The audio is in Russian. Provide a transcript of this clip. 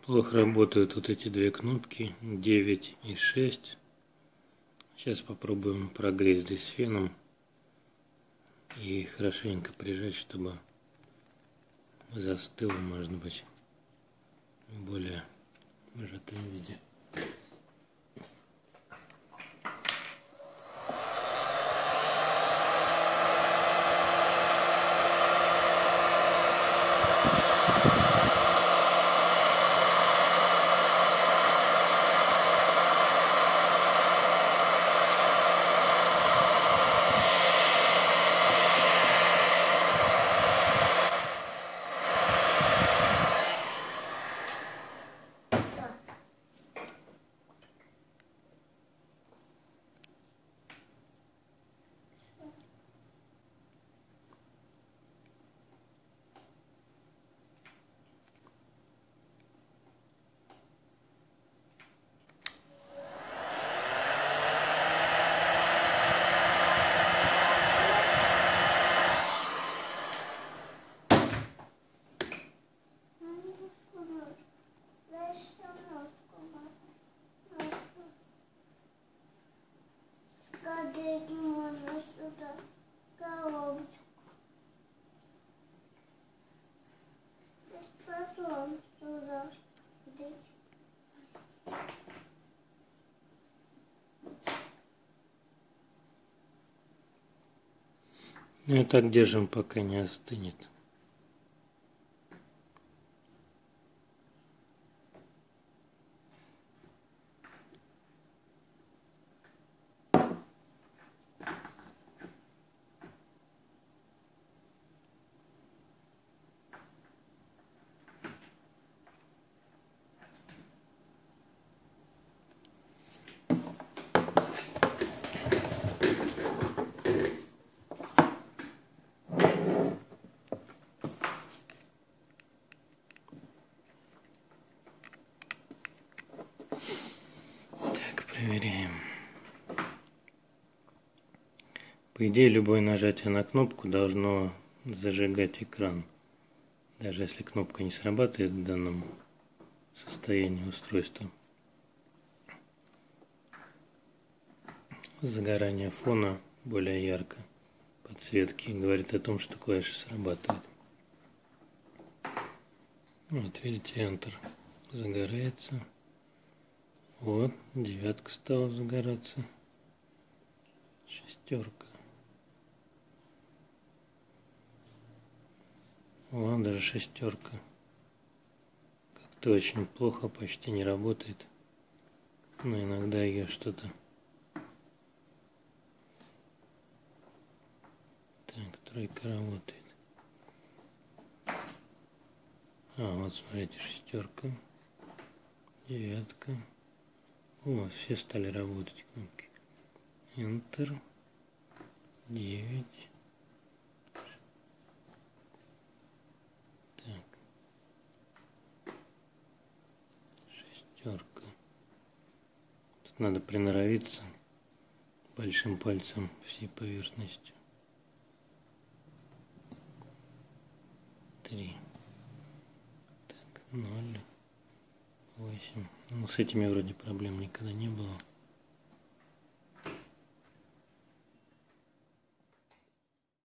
Плохо работают вот эти две кнопки 9 и 6. Сейчас попробуем прогреть здесь феном и хорошенько прижать, чтобы застыло, может быть, в более сжатом виде. Можно сюда коробочку. Потом сюда. Ну и так держим, пока не остынет. Проверяем. По идее, любое нажатие на кнопку должно зажигать экран. Даже если кнопка не срабатывает в данном состоянии устройства. Загорание фона более ярко, подсветки, говорит о том, что клавиша срабатывает. Вот, видите, Enter загорается. Вот, 9 стала загораться. 6. Вон даже 6. Как-то очень плохо, почти не работает. Но иногда ее что-то... Так, 3 работает. Вот смотрите, 6. 9. О, все стали работать кнопки. Enter. 9. Так. 6. Тут надо приноровиться большим пальцем всей поверхностью. 3. Так, 0. 8. Ну, с этими вроде проблем никогда не было.